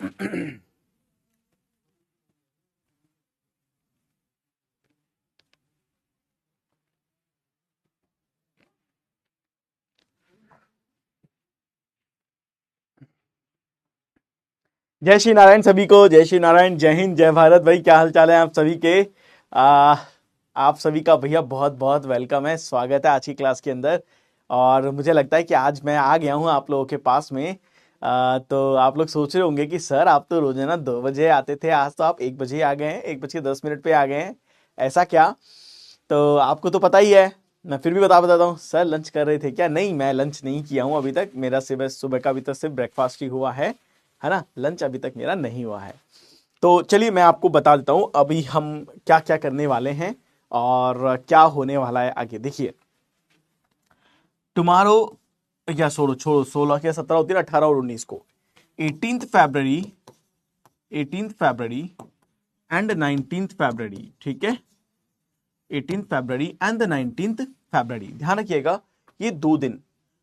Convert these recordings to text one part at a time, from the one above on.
जय श्री नारायण सभी को। जय श्री नारायण, जय हिंद, जय भारत। भाई क्या हाल चाल है आप सभी के। आप सभी का भैया बहुत बहुत वेलकम है, स्वागत है आज की क्लास के अंदर। और मुझे लगता है कि आज मैं आ गया हूँ आप लोगों के पास में। तो आप लोग सोच रहे होंगे कि सर आप तो रोजाना 2 बजे आते थे, आज तो आप 1 बजे आ गए हैं, 1 बज के 10 मिनट पे आ गए हैं, ऐसा क्या। तो आपको तो पता ही है, मैं फिर भी बताता हूँ। सर लंच कर रहे थे क्या? नहीं, मैं लंच नहीं किया हूँ अभी तक। मेरा सुबह सुबह का अभी तक सिर्फ ब्रेकफास्ट ही हुआ है ना। लंच अभी तक मेरा नहीं हुआ है। तो चलिए मैं आपको बता देता हूँ अभी हम क्या क्या करने वाले हैं और क्या होने वाला है आगे। देखिए, टुमारो, या छोड़ो छोड़ो, 16 या 17 होती है ना, 18 और 19 को, 18 फरवरी, 18 फरवरी एंड 19 फरवरी, ठीक है। 18 फरवरी एंड द 19 फरवरी, ध्यान रखिएगा ये 2 दिन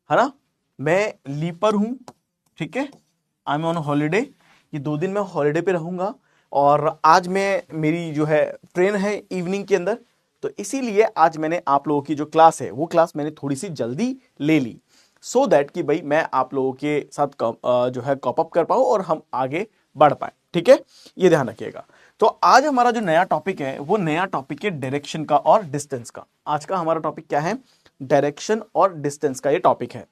है ना। मैं लीव पर हूं, ठीक है। I am on holiday. ये 2 दिन मैं हॉलीडे पे रहूंगा और आज मैं, मेरी जो है ट्रेन है इवनिंग के अंदर, तो इसीलिए आज मैंने आप लोगों की जो क्लास है वो क्लास मैंने थोड़ी सी जल्दी ले ली, सो दैट कि भाई मैं आप लोगों के साथ जो है कॉप अप कर पाऊं और हम आगे बढ़ पाए, ठीक है। ये ध्यान रखिएगा। तो आज हमारा जो नया टॉपिक है वो नया टॉपिक है डायरेक्शन का और डिस्टेंस का। आज का हमारा टॉपिक क्या है? डायरेक्शन और डिस्टेंस का ये टॉपिक है।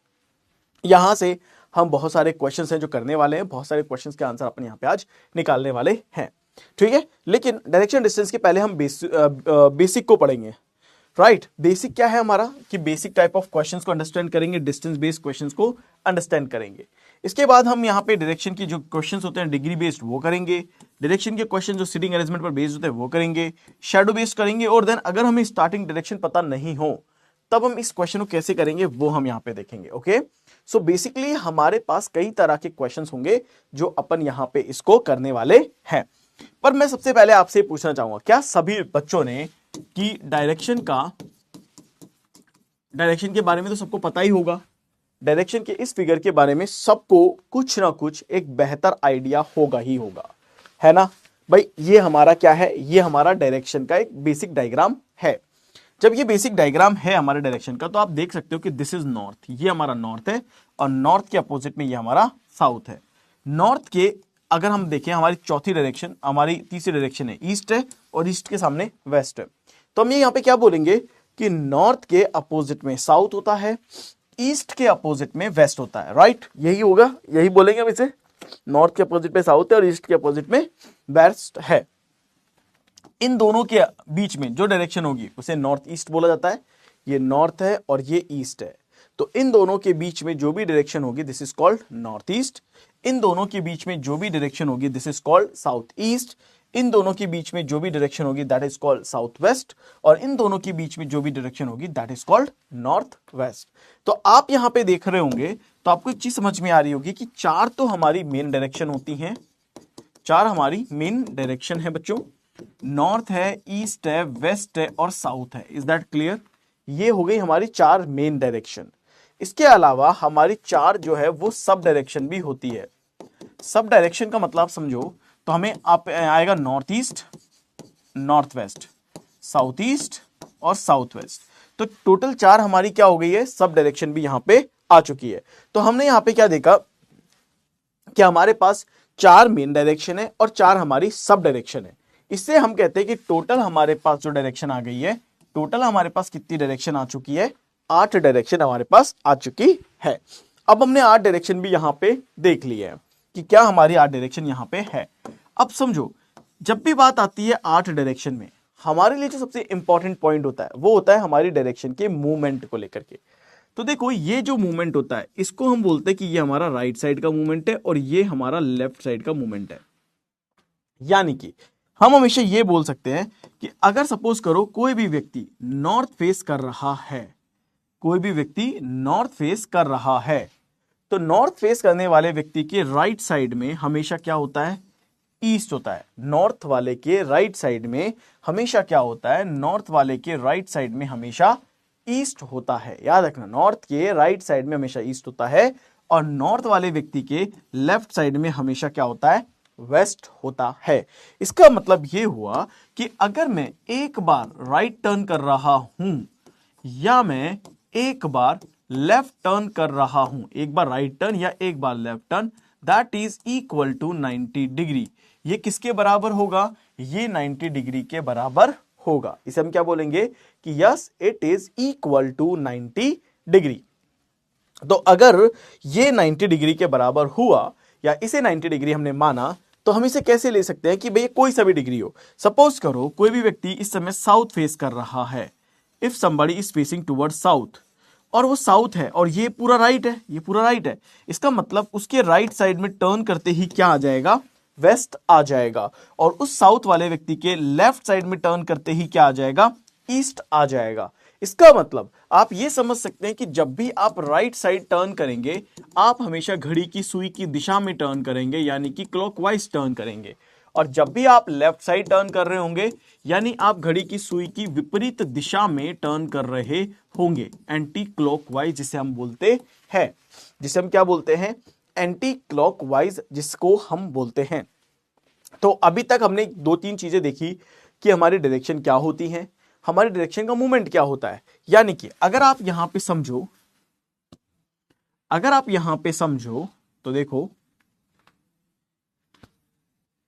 यहां से हम बहुत सारे क्वेश्चंस हैं जो करने वाले हैं, बहुत सारे क्वेश्चंस के आंसर अपन यहां पे आज निकालने वाले हैं, ठीक है। लेकिन डायरेक्शन डिस्टेंस के पहले हम बेसिक को पढ़ेंगे, राइट। बेसिक क्या है हमारा कि बेसिक टाइप ऑफ क्वेश्चंस को अंडरस्टैंड करेंगे, डिस्टेंस बेस्ड क्वेश्चंस को अंडरस्टैंड करेंगे। इसके बाद हम यहाँ पे डायरेक्शन की जो क्वेश्चंस होते हैं डिग्री बेस्ड वो करेंगे, डायरेक्शन के क्वेश्चन जो सीटिंग अरेंजमेंट पर बेस्ड होते हैं वो करेंगे, शैडो बेस्ड करेंगे, और देन अगर हमें स्टार्टिंग डायरेक्शन पता नहीं हो तब हम इस क्वेश्चन को कैसे करेंगे वो हम यहाँ पे देखेंगे, ओके। सो बेसिकली हमारे पास कई तरह के क्वेश्चंस होंगे जो अपन यहाँ पे इसको करने वाले हैं। पर मैं सबसे पहले आपसे पूछना चाहूंगा, क्या सभी बच्चों ने कि डायरेक्शन के बारे में तो सबको पता ही होगा। डायरेक्शन के इस फिगर के बारे में सबको कुछ ना कुछ एक बेहतर आइडिया होगा ही होगा, है ना भाई। ये हमारा क्या है? ये हमारा डायरेक्शन का एक बेसिक डायग्राम है। जब ये बेसिक डायग्राम है हमारे डायरेक्शन का, तो आप देख सकते हो कि दिस इज नॉर्थ, ये हमारा नॉर्थ है, और नॉर्थ के अपोजिट में ये हमारा साउथ है। नॉर्थ के अगर हम देखें, हमारी चौथी डायरेक्शन, हमारी तीसरी डायरेक्शन है ईस्ट है, और ईस्ट के सामने वेस्ट है। तो हम ये यहां पे क्या बोलेंगे कि नॉर्थ के अपोजिट में साउथ होता है, ईस्ट के अपोजिट में वेस्ट होता है, राइट। यही होगा, यही बोलेंगे हम इसे। नॉर्थ के अपोजिट में साउथ है और ईस्ट के अपोजिट में वेस्ट है। इन दोनों के बीच में जो डायरेक्शन होगी उसे नॉर्थ ईस्ट बोला जाता है। ये नॉर्थ है और ये ईस्ट है, तो इन दोनों के बीच में जो भी डायरेक्शन होगी this is called north east. इन दोनों के बीच में जो भी डायरेक्शन होगी this is called south east. इन दोनों के बीच में जो भी डायरेक्शन होगी that is called south west, और इन दोनों के बीच में जो भी डायरेक्शन होगी that is called north west. तो आप यहां पे देख रहे होंगे तो आपको एक चीज समझ में आ रही होगी कि 4 तो हमारी मेन डायरेक्शन होती हैं, 4 हमारी मेन डायरेक्शन है बच्चों। नॉर्थ है, ईस्ट है, वेस्ट है और साउथ है। Is that clear? ये हो गई हमारी 4 मेन डायरेक्शन। इसके अलावा हमारी 4 जो है वो सब डायरेक्शन भी होती है। सब डायरेक्शन का मतलब समझो तो हमें आप आएगा north east, north west, south east और साउथ वेस्ट। तो टोटल 4 हमारी क्या हो गई है? सब डायरेक्शन भी यहां पे आ चुकी है। तो हमने यहां पे क्या देखा कि हमारे पास 4 मेन डायरेक्शन है और 4 हमारी सब डायरेक्शन है। इससे हम कहते हैं कि टोटल हमारे पास जो डायरेक्शन आ गई है, टोटल हमारे पास कितनी डायरेक्शन आ चुकी है? 8 डायरेक्शन हमारे पास आ चुकी है। अब हमने 8 डायरेक्शन भी यहां पे देख ली है कि क्या हमारी 8 डायरेक्शन यहां पे है। अब समझो, जब भी बात आती है 8 डायरेक्शन में, हमारे लिए जो सबसे इंपॉर्टेंट पॉइंट होता है वो होता है हमारी डायरेक्शन के मूवमेंट को लेकर के। तो देखो, ये जो मूवमेंट होता है इसको हम बोलते हैं कि ये हमारा राइट साइड का मूवमेंट है और ये हमारा लेफ्ट साइड का मूवमेंट है। यानी कि हम हमेशा ये बोल सकते हैं कि अगर सपोज करो कोई भी व्यक्ति नॉर्थ फेस कर रहा है, कोई भी व्यक्ति नॉर्थ फेस कर रहा है, तो नॉर्थ फेस करने वाले व्यक्ति के राइट साइड में हमेशा क्या होता है? ईस्ट होता है। नॉर्थ वाले के राइट साइड में हमेशा क्या होता है? नॉर्थ वाले के राइट साइड में हमेशा ईस्ट होता है। याद रखना, नॉर्थ के राइट साइड में हमेशा ईस्ट होता है और नॉर्थ वाले व्यक्ति के लेफ्ट साइड में हमेशा क्या होता है? वेस्ट होता है। इसका मतलब ये हुआ कि अगर मैं एक बार राइट टर्न कर रहा हूं या मैं एक बार लेफ्ट टर्न कर रहा हूं, एक बार राइट टर्न या एक बार left turn, that is equal to 90 degree. ये किसके बराबर होगा? ये 90 डिग्री के बराबर होगा। इसे हम क्या बोलेंगे कि yes it is equal to 90 degree. तो अगर ये 90 डिग्री के बराबर हुआ या इसे 90 डिग्री हमने माना, तो हम इसे कैसे ले सकते हैं कि भाई कोई सा भी डिग्री हो। सपोज करो कोई भी व्यक्ति इस समय साउथ फेस कर रहा है, if somebody is facing towards south, और वो साउथ है और ये पूरा राइट है, ये पूरा राइट है, इसका मतलब उसके राइट साइड में टर्न करते ही क्या आ जाएगा? वेस्ट आ जाएगा। और उस साउथ वाले व्यक्ति के लेफ्ट साइड में टर्न करते ही क्या आ जाएगा? ईस्ट आ जाएगा। इसका मतलब आप ये समझ सकते हैं कि जब भी आप राइट साइड टर्न करेंगे, आप हमेशा घड़ी की सुई की दिशा में टर्न करेंगे, यानी कि क्लॉकवाइज टर्न करेंगे। और जब भी आप लेफ्ट साइड टर्न कर रहे होंगे, यानी आप घड़ी की सुई की विपरीत दिशा में टर्न कर रहे होंगे, एंटी क्लॉकवाइज जिसे हम बोलते हैं। जिसे हम क्या बोलते हैं? एंटी क्लॉकवाइज जिसको हम बोलते हैं। तो अभी तक हमने दो तीन चीजें देखी कि हमारी डायरेक्शन क्या होती है, हमारी डायरेक्शन का मूवमेंट क्या होता है। यानी कि अगर आप यहां पे समझो, अगर आप यहां पे समझो तो देखो,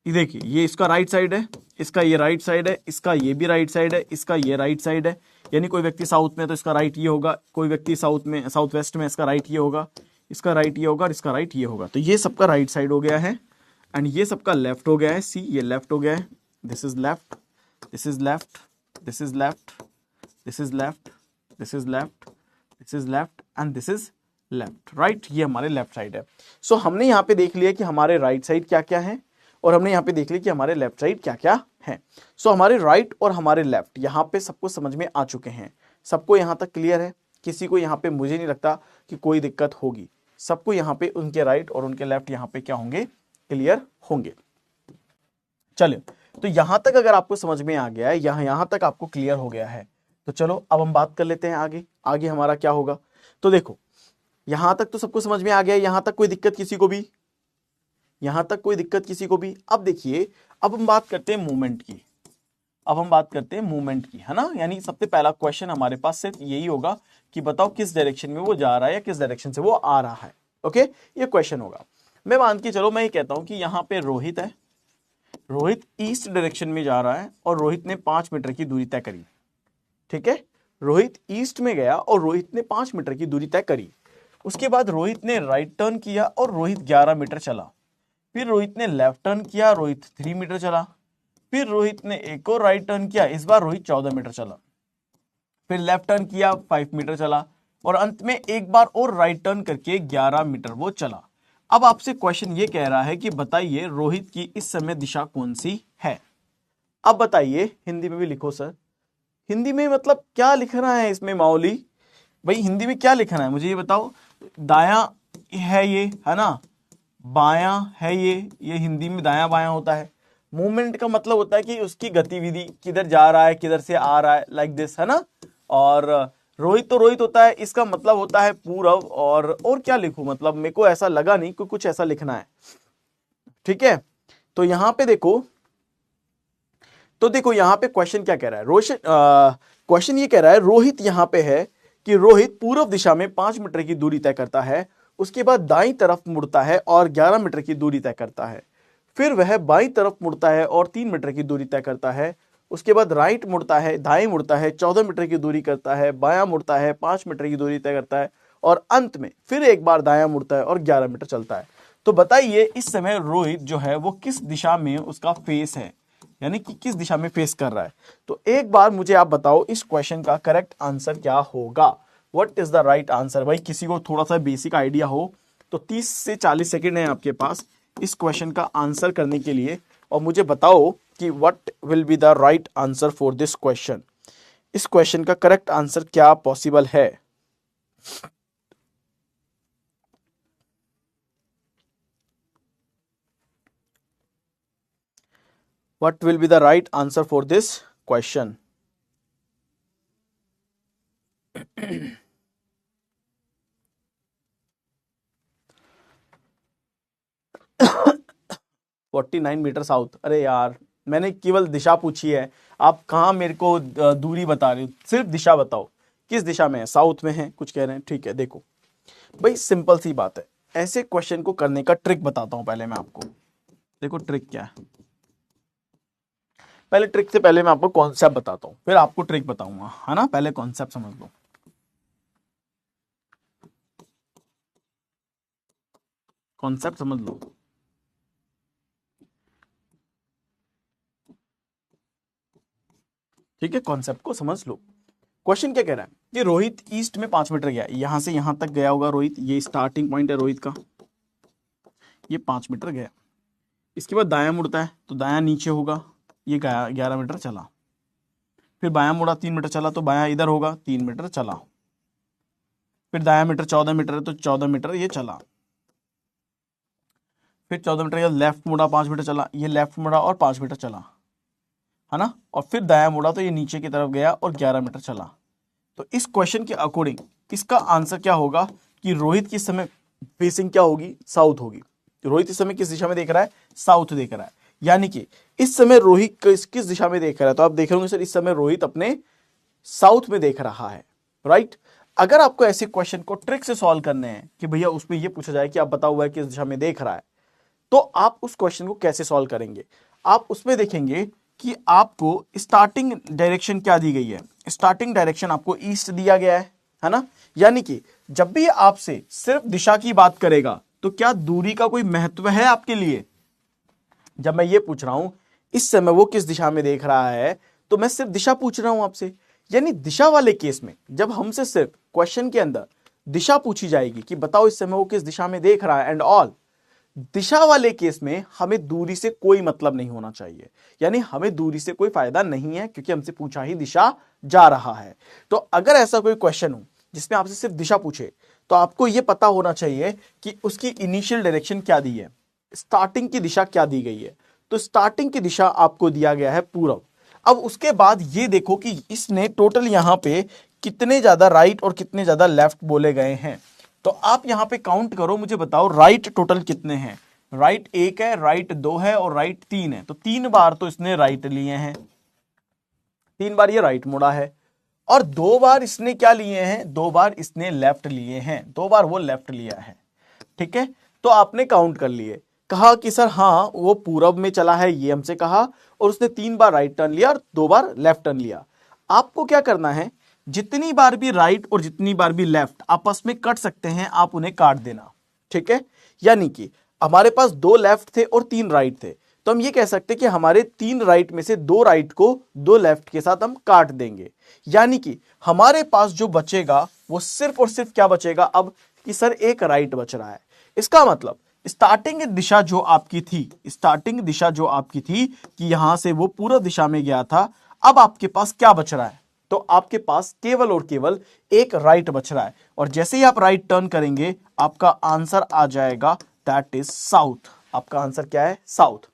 ये देखिए, ये इसका राइट साइड है, इसका ये राइट साइड है, इसका ये भी राइट साइड है, इसका ये राइट साइड है। यानी कोई व्यक्ति साउथ में तो इसका राइट ये होगा, कोई व्यक्ति साउथ में, साउथ वेस्ट में, इसका राइट ये होगा, इसका राइट ये होगा और इसका राइट ये होगा। तो ये सबका राइट साइड हो गया है एंड ये सबका लेफ्ट हो गया है। सी, ये लेफ्ट हो गया है, this is left, this is left, this is left, this is left, this is left, this is left and this is left, right. ये हमारे लेफ्ट साइड है। सो हमने यहाँ पे देख लिया कि हमारे राइट साइड क्या क्या है और हमने यहाँ पे देख लिया कि हमारे लेफ्ट साइड क्या क्या है। सो हमारे राइट और हमारे लेफ्ट यहाँ पे सबको समझ में आ चुके हैं। सबको यहाँ तक क्लियर है? किसी को यहाँ पे मुझे नहीं लगता कि कोई दिक्कत होगी। सबको यहाँ पे उनके राइट और उनके लेफ्ट यहाँ पे क्या होंगे? क्लियर होंगे। चलिए, तो यहां तक अगर आपको समझ में आ गया है, यहां तक आपको क्लियर हो गया है, तो चलो अब हम बात कर लेते हैं आगे। आगे हमारा क्या होगा? तो देखो, यहां तक तो सबको समझ में आ गया, यहां तक कोई दिक्कत किसी को भी? यहां तक कोई दिक्कत किसी को भी? अब देखिए, अब हम बात करते हैं मूवमेंट की। अब हम बात करते हैं मूवमेंट की, है ना। यानी सबसे पहला क्वेश्चन हमारे पास सिर्फ यही होगा कि बताओ किस डायरेक्शन में वो जा रहा है या किस डायरेक्शन से वो आ रहा है। ओके, ये क्वेश्चन होगा। मैं मान के चलो, मैं ये कहता हूं कि यहां पे रोहित है, रोहित ईस्ट डायरेक्शन में जा रहा है और रोहित ने 5 मीटर की दूरी तय करी। ठीक है, रोहित ईस्ट में गया और रोहित ने 5 मीटर की दूरी तय करी। उसके बाद रोहित ने राइट टर्न किया और रोहित 11 मीटर चला। फिर रोहित ने लेफ्ट टर्न किया, रोहित 3 मीटर चला। फिर रोहित ने एक और राइट टर्न किया, इस बार रोहित 14 मीटर चला। फिर लेफ्ट टर्न किया, 5 मीटर चला और अंत में एक बार और राइट टर्न करके 11 मीटर वो चला। अब आपसे क्वेश्चन ये कह रहा है कि बताइए रोहित की इस समय दिशा कौन सी है। अब बताइए, हिंदी में भी लिखो सर। हिंदी में मतलब क्या लिखना है इसमें माओली? भाई हिंदी में क्या लिखना है मुझे ये बताओ। दायां है ये, है ना, बायां है ये हिंदी में दायां बायां होता है। मूवमेंट का मतलब होता है कि उसकी गतिविधि किधर जा रहा है, किधर से आ रहा है, लाइक दिस, है ना। और रोहित तो रोहित होता है, इसका मतलब होता है पूरब। और क्या लिखूं, मतलब मेरे को ऐसा लगा नहीं कि कुछ ऐसा लिखना है। ठीक है, तो यहां पे देखो, तो देखो यहां पे क्वेश्चन क्या कह रहा है। क्वेश्चन ये कह रहा है रोहित यहां पे है कि रोहित पूर्व दिशा में 5 मीटर की दूरी तय करता है, उसके बाद दाईं तरफ मुड़ता है और 11 मीटर की दूरी तय करता है। फिर वह बाईं तरफ मुड़ता है और 3 मीटर की दूरी तय करता है। उसके बाद राइट मुड़ता है, दाएं मुड़ता है, 14 मीटर की दूरी करता है। बायां मुड़ता है, 5 मीटर की दूरी तय करता है और अंत में फिर एक बार दायां मुड़ता है और 11 मीटर चलता है। तो बताइए इस समय रोहित जो है वो किस दिशा में उसका फेस है, यानी कि किस दिशा में फेस कर रहा है। तो एक बार मुझे आप बताओ इस क्वेश्चन का करेक्ट आंसर क्या होगा। What is the right answer? भाई किसी को थोड़ा सा बेसिक आइडिया हो तो 30 से 40 सेकंड है आपके पास इस क्वेश्चन का आंसर करने के लिए, और मुझे बताओ कि what will be the right answer for this question. इस क्वेश्चन का करेक्ट आंसर क्या पॉसिबल है? What will be the right answer for this question? 49 metre south. अरे यार मैंने केवल दिशा पूछी है, आप कहाँ मेरे को दूरी बता रहे हो, सिर्फ दिशा बताओ किस दिशा में है, साउथ में है कुछ कह रहे हैं। ठीक है, देखो भाई सिंपल सी बात है, ऐसे क्वेश्चन को करने का ट्रिक बताता हूं पहले मैं आपको। देखो ट्रिक क्या है, पहले ट्रिक से पहले मैं आपको कॉन्सेप्ट बताता हूं, फिर आपको ट्रिक बताऊंगा, है ना। पहले कॉन्सेप्ट समझ लो, कॉन्सेप्ट समझ लो। ठीक है, कॉन्सेप्ट को समझ लो। क्वेश्चन क्या कह रहा है कि रोहित ईस्ट में 5 मीटर गया, यहां से यहां तक गया होगा रोहित, ये स्टार्टिंग पॉइंट है रोहित का, ये 5 मीटर गया। इसके बाद दायां मुड़ता है तो दायां नीचे होगा, ये गया 11 मीटर चला। फिर बायां मुड़ा 3 मीटर चला तो बायां इधर होगा, 3 मीटर चला। फिर दायां मीटर 14 मीटर है तो 14 मीटर ये चला। फिर 14 मीटर ये लेफ्ट मुड़ा 5 मीटर चला, ये लेफ्ट मुड़ा और 5 मीटर चला, है ना। और फिर दायां मुड़ा तो ये नीचे की तरफ गया और 11 मीटर चला। तो इस क्वेश्चन के अकॉर्डिंग इसका आंसर क्या होगा कि रोहित की समय फेसिंग क्या होगी, साउथ होगी। रोहित इस समय किस दिशा में देख रहा है, साउथ देख रहा है। यानी कि इस समय रोहित किस दिशा में देख रहा है, तो आप देख रहे होंगे सर इस समय रोहित अपने साउथ में देख रहा है, राइट। अगर आपको ऐसे क्वेश्चन को ट्रिक से सॉल्व करने हैं कि भैया उसमें यह पूछा जाए कि आप बताओ वह किस दिशा में देख रहा है, तो आप उस क्वेश्चन को कैसे सॉल्व करेंगे। आप उसमें देखेंगे कि आपको स्टार्टिंग डायरेक्शन क्या दी गई है, स्टार्टिंग डायरेक्शन आपको ईस्ट दिया गया है ना। यानी कि जब भी आपसे सिर्फ दिशा की बात करेगा तो क्या दूरी का कोई महत्व है आपके लिए। जब मैं ये पूछ रहा हूं इस समय वो किस दिशा में देख रहा है, तो मैं सिर्फ दिशा पूछ रहा हूं आपसे। यानी दिशा वाले केस में जब हमसे सिर्फ क्वेश्चन के अंदर दिशा पूछी जाएगी कि बताओ इस समय वो किस दिशा में देख रहा है एंड ऑल, दिशा वाले केस में हमें दूरी से कोई मतलब नहीं होना चाहिए। यानी हमें दूरी से कोई फायदा नहीं है क्योंकि हमसे पूछा ही दिशा जा रहा है। तो अगर ऐसा कोई क्वेश्चन हो जिसमें आपसे सिर्फ दिशा पूछे तो आपको यह पता होना चाहिए कि उसकी इनिशियल डायरेक्शन क्या दी है, स्टार्टिंग की दिशा क्या दी गई है। तो स्टार्टिंग की दिशा आपको दिया गया है पूरब। अब उसके बाद ये देखो कि इसने टोटल यहां पे कितने ज्यादा राइट और कितने ज्यादा लेफ्ट बोले गए हैं। तो आप यहां पे काउंट करो, मुझे बताओ राइट टोटल कितने हैं। राइट 1 है, राइट 2 है और राइट 3 है। तो 3 बार तो इसने राइट लिए हैं, 3 बार ये राइट मुड़ा है, और 2 बार इसने क्या लिए हैं, 2 बार इसने लेफ्ट लिए हैं, 2 बार वो लेफ्ट लिया है। ठीक है, तो आपने काउंट कर लिए, कहा कि सर हाँ वो पूरब में चला है, ये हमसे कहा, और उसने 3 बार राइट टर्न लिया और 2 बार लेफ्ट टर्न लिया। आपको क्या करना है, जितनी बार भी राइट और जितनी बार भी लेफ्ट आपस में कट सकते हैं आप उन्हें काट देना। ठीक है, यानी कि हमारे पास 2 लेफ्ट थे और 3 राइट थे, तो हम ये कह सकते हैं कि हमारे 3 राइट में से 2 राइट को 2 लेफ्ट के साथ हम काट देंगे। यानी कि हमारे पास जो बचेगा वो सिर्फ और सिर्फ क्या बचेगा अब, कि सर एक राइट बच रहा है। इसका मतलब स्टार्टिंग दिशा जो आपकी थी, स्टार्टिंग दिशा जो आपकी थी कि यहां से वो पूर्व दिशा में गया था, अब आपके पास क्या बच रहा है, तो आपके पास केवल और केवल एक राइट बच रहा है। और जैसे ही आप राइट टर्न करेंगे आपका आंसर आ जाएगा, दैट इज साउथ। आपका आंसर क्या है, साउथ।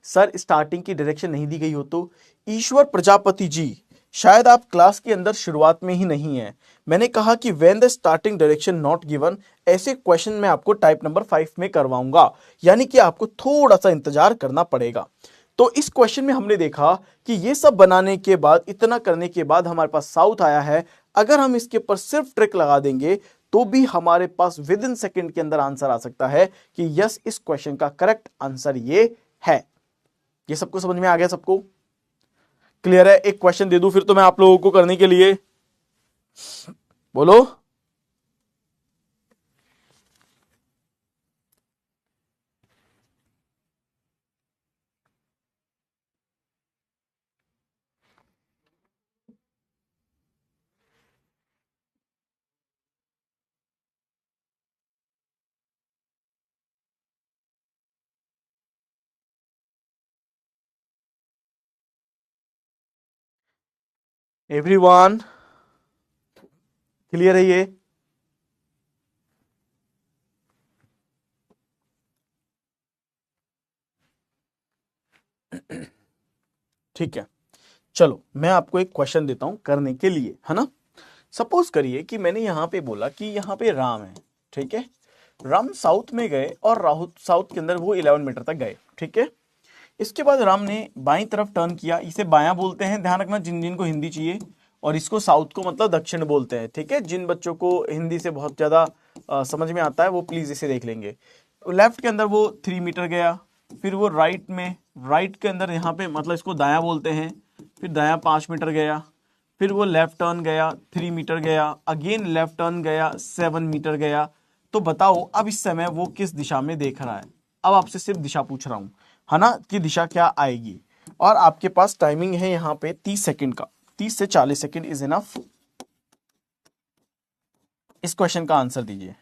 सर स्टार्टिंग की डायरेक्शन नहीं दी गई हो तो, ईश्वर प्रजापति जी शायद आप क्लास के अंदर शुरुआत में ही नहीं है। मैंने कहा कि when the starting direction not given, ऐसे क्वेश्चन मैं आपको टाइप नंबर 5 में करवाऊंगा, यानी कि आपको थोड़ा सा इंतजार करना पड़ेगा। तो इस क्वेश्चन में हमने देखा कि ये सब बनाने के बाद, इतना करने के बाद हमारे पास साउथ आया है। अगर हम इसके ऊपर सिर्फ ट्रिक लगा देंगे तो भी हमारे पास विद इन सेकेंड के अंदर आंसर आ सकता है कि यस इस क्वेश्चन का करेक्ट आंसर ये है। ये सबको समझ में आ गया, सबको क्लियर है। एक क्वेश्चन दे दूं फिर तो मैं आप लोगों को करने के लिए, बोलो। एवरीवन क्लियर है ये, ठीक है। चलो मैं आपको एक क्वेश्चन देता हूं करने के लिए, है ना। सपोज करिए कि मैंने यहां पे बोला कि यहां पे राम है, ठीक है। राम साउथ में गए और साउथ के अंदर वो 11 मीटर तक गए, ठीक है। इसके बाद राम ने बाईं तरफ टर्न किया, इसे बायां बोलते हैं, ध्यान रखना जिन जिन को हिंदी चाहिए, और इसको साउथ को मतलब दक्षिण बोलते हैं, ठीक है। जिन बच्चों को हिंदी से बहुत ज्यादा समझ में आता है वो प्लीज इसे देख लेंगे। लेफ्ट के अंदर वो 3 मीटर गया, फिर वो राइट में, राइट के अंदर यहाँ पे मतलब इसको दायां बोलते हैं, फिर दायां 5 मीटर गया, फिर वो लेफ्ट टर्न गया 3 मीटर गया, अगेन लेफ्ट टर्न गया 7 मीटर गया। तो बताओ अब इस समय वो किस दिशा में देख रहा है। अब आपसे सिर्फ दिशा पूछ रहा हूं, है ना, कि दिशा क्या आएगी। और आपके पास टाइमिंग है यहाँ पे 30 सेकंड का, 30 से 40 सेकंड इज इनफ। इस क्वेश्चन का आंसर दीजिए।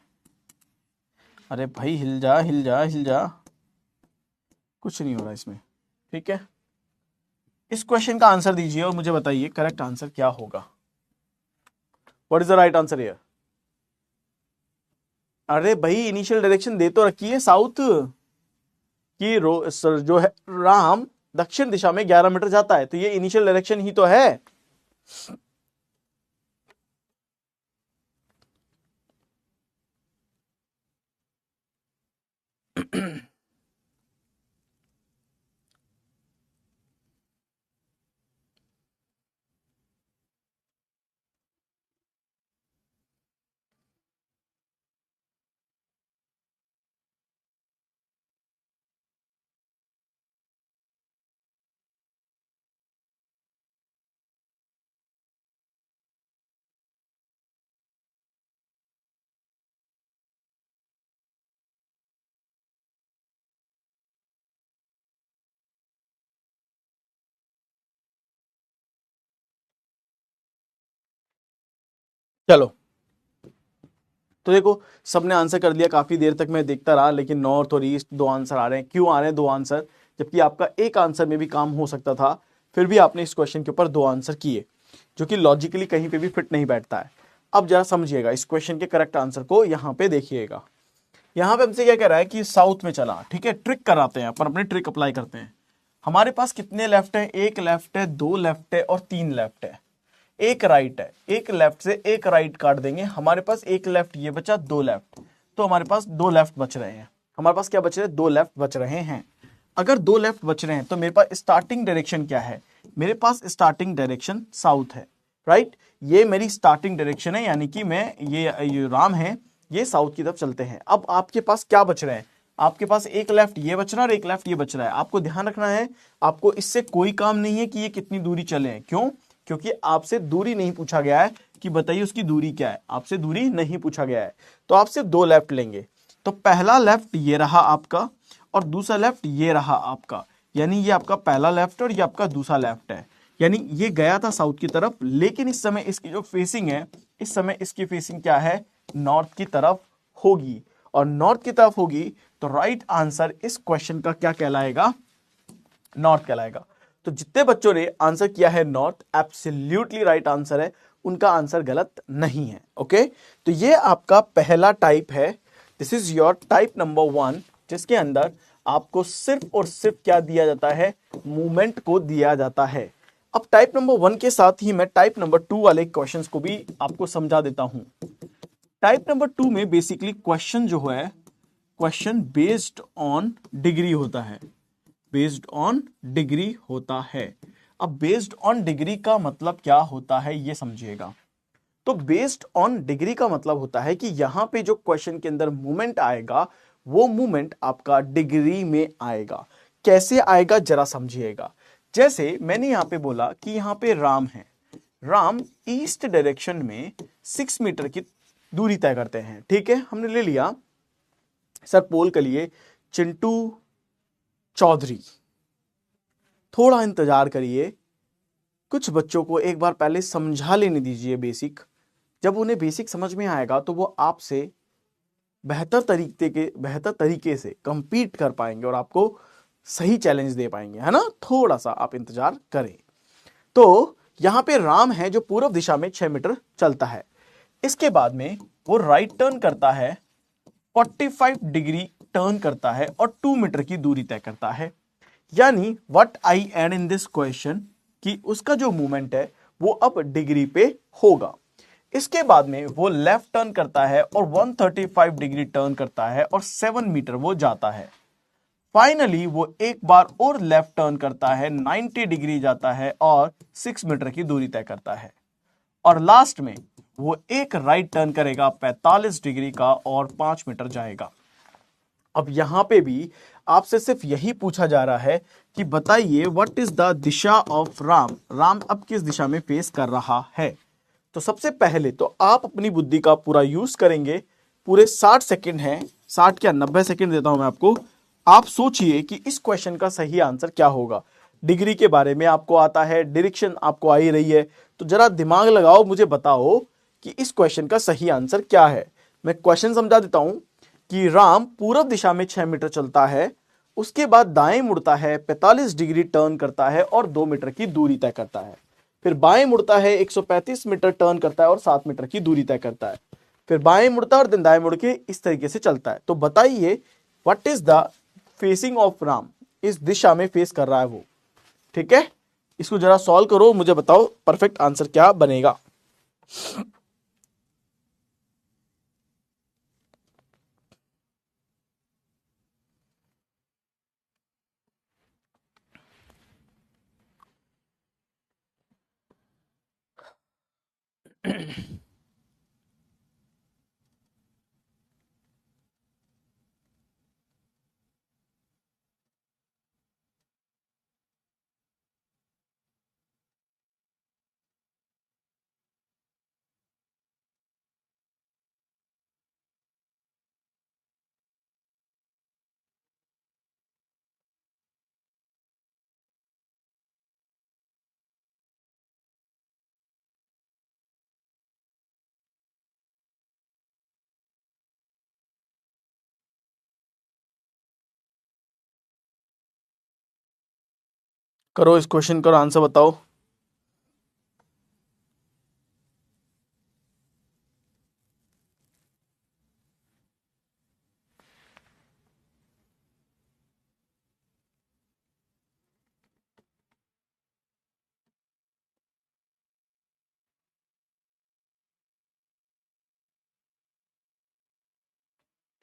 अरे भाई हिल जा हिल जा हिल जा, कुछ नहीं हो रहा इसमें, ठीक है। इस क्वेश्चन का आंसर दीजिए और मुझे बताइए करेक्ट आंसर क्या होगा। What is the right answer here? अरे भाई इनिशियल डायरेक्शन दे तो रखी है साउथ की, जो है राम दक्षिण दिशा में 11 मीटर जाता है, तो ये इनिशियल डायरेक्शन ही तो है। चलो तो देखो सबने आंसर कर दिया, काफी देर तक मैं देखता रहा, लेकिन नॉर्थ और ईस्ट दो आंसर आ रहे हैं। क्यों आ रहे हैं दो आंसर, जबकि आपका एक आंसर में भी काम हो सकता था, फिर भी आपने इस क्वेश्चन के ऊपर दो आंसर किए, जो कि लॉजिकली कहीं पे भी फिट नहीं बैठता है। अब जरा समझिएगा इस क्वेश्चन के करेक्ट आंसर को, यहां पे देखिएगा। यहां पे हमसे क्या कह रहा है कि साउथ में चला, ठीक है। ट्रिक कराते हैं अपन, अपने ट्रिक अप्लाई करते हैं। हमारे पास कितने लेफ्ट है? एक लेफ्ट है, दो लेफ्ट है और तीन लेफ्ट है, एक राइट है। एक लेफ्ट से एक राइट काट देंगे, हमारे पास एक लेफ्ट ये बचा, दो लेफ्ट, तो हमारे पास दो लेफ्ट बच रहे हैं। हमारे पास क्या बच रहे हैं? दो लेफ्ट बच रहे हैं। अगर दो लेफ्ट बच रहे हैं तो मेरे पास स्टार्टिंग डायरेक्शन क्या है? मेरे पास स्टार्टिंग डायरेक्शन साउथ है, राइट। ये मेरी स्टार्टिंग डायरेक्शन है, यानी कि मैं ये राम है, ये साउथ की तरफ चलते हैं। अब आपके पास क्या बच रहे हैं? आपके पास एक लेफ्ट ये बच रहा है और एक लेफ्ट ये बच रहा है। आपको ध्यान रखना है, आपको इससे कोई काम नहीं है कि ये कितनी दूरी चले हैं। क्यों? क्योंकि आपसे दूरी नहीं पूछा गया है कि बताइए उसकी दूरी क्या है, आपसे दूरी नहीं पूछा गया है। तो आप सिर्फ दो लेफ्ट लेंगे। तो पहला लेफ्ट ये रहा आपका और दूसरा लेफ्ट ये रहा आपका, यानी ये आपका पहला लेफ्ट और ये आपका दूसरा लेफ्ट है। यानी ये गया था साउथ की तरफ, लेकिन इस समय इसकी जो फेसिंग है, इस समय इसकी फेसिंग क्या है? नॉर्थ की तरफ होगी। और नॉर्थ की तरफ होगी तो राइट आंसर इस क्वेश्चन का क्या कहलाएगा? नॉर्थ कहलाएगा। तो जितने बच्चों ने आंसर किया है नॉर्थ, एब्सोल्युटली राइट आंसर है, उनका आंसर गलत नहीं है। ओके, तो ये आपका पहला टाइप है, this is your type number 1, जिसके अंदर आपको सिर्फ और सिर्फ क्या दिया जाता है? मूवमेंट को दिया जाता है। अब टाइप नंबर 1 के साथ ही मैं टाइप नंबर 2 वाले क्वेश्चंस को भी आपको समझा देता हूं। टाइप नंबर 2 में बेसिकली क्वेश्चन जो है, क्वेश्चन बेस्ड ऑन डिग्री होता है, बेस्ड ऑन डिग्री होता है। अब बेस्ड ऑन डिग्री का मतलब क्या होता है ये समझिएगा। तो बेस्ड ऑन डिग्री का मतलब होता है कि यहां पे जो क्वेश्चन के अंदर मूवमेंट आएगा, वो मूवमेंट आपका डिग्री में आएगा। कैसे आएगा जरा समझिएगा। जैसे मैंने यहां पे बोला कि यहां पे राम है, राम ईस्ट डायरेक्शन में 6 मीटर की दूरी तय करते हैं, ठीक है। हमने ले लिया सर पोल के लिए चिंटू चौधरी। थोड़ा इंतजार करिए, कुछ बच्चों को एक बार पहले समझा लेने दीजिए बेसिक। जब उन्हें बेसिक समझ में आएगा तो वो आपसे बेहतर तरीके से कंपीट कर पाएंगे और आपको सही चैलेंज दे पाएंगे, है ना। थोड़ा सा आप इंतजार करें। तो यहां पे राम है जो पूर्व दिशा में 6 मीटर चलता है। इसके बाद में वो राइट टर्न करता है, 45 डिग्री टर्न करता है और 2 मीटर की दूरी तय करता है। यानी what I add in this question कि उसका जो मूवमेंट है वो अब डिग्री पे होगा। इसके बाद में वो लेफ्ट टर्न करता है और 135 डिग्री टर्न करता है और 7 मीटर वो जाता है। फाइनली वो एक बार और लेफ्ट टर्न करता है, 90 डिग्री जाता है और 6 मीटर की दूरी तय करता है। और लास्ट में वो एक राइट टर्न करेगा 45 डिग्री का और 5 मीटर जाएगा। अब यहां पे भी आपसे सिर्फ यही पूछा जा रहा है कि बताइए what is the Disha of Ram. Ram अब किस दिशा में फेस कर रहा है। तो सबसे पहले तो आप अपनी बुद्धि का पूरा यूज करेंगे। पूरे 60 सेकंड हैं, 60 क्या 90 सेकंड देता हूं मैं आपको। आप सोचिए कि इस क्वेश्चन का सही आंसर क्या होगा। डिग्री के बारे में आपको आता है, डायरेक्शन आपको आ ही रही है, तो जरा दिमाग लगाओ, मुझे बताओ कि इस क्वेश्चन का सही आंसर क्या है। मैं क्वेश्चन समझा देता हूं कि राम पूर्व दिशा में 6 मीटर चलता है, उसके बाद दाएं मुड़ता है, 45 डिग्री टर्न करता है और 2 मीटर की दूरी तय करता है। फिर बाएं मुड़ता है, 135 मीटर टर्न करता है और 7 मीटर की दूरी तय करता है। फिर बाएं मुड़ता है और दिन दाएं मुड़ के इस तरीके से चलता है। तो बताइए what is the facing of Ram, इस दिशा में फेस कर रहा है वो। ठीक है, इसको जरा सॉल्व करो, मुझे बताओ परफेक्ट आंसर क्या बनेगा। करो इस क्वेश्चन का आंसर बताओ।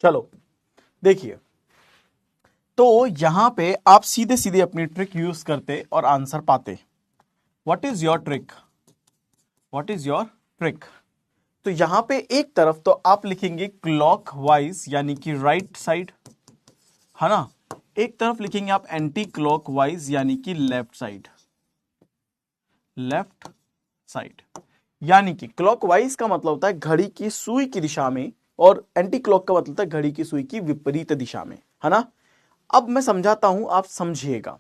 चलो देखिए, तो यहां पे आप सीधे सीधे अपनी ट्रिक यूज करते और आंसर पाते। What is your trick, what is your trick. तो यहां पे एक तरफ तो आप लिखेंगे क्लॉक वाइज यानी कि राइट साइड, है ना। एक तरफ लिखेंगे आप एंटी क्लॉक वाइज यानी कि लेफ्ट साइड, लेफ्ट साइड। यानी कि क्लॉक वाइज का मतलब होता है घड़ी की सुई की दिशा में, और एंटी क्लॉक का मतलब होता है घड़ी की सुई की विपरीत दिशा में, है ना। अब मैं समझाता हूं, आप समझिएगा।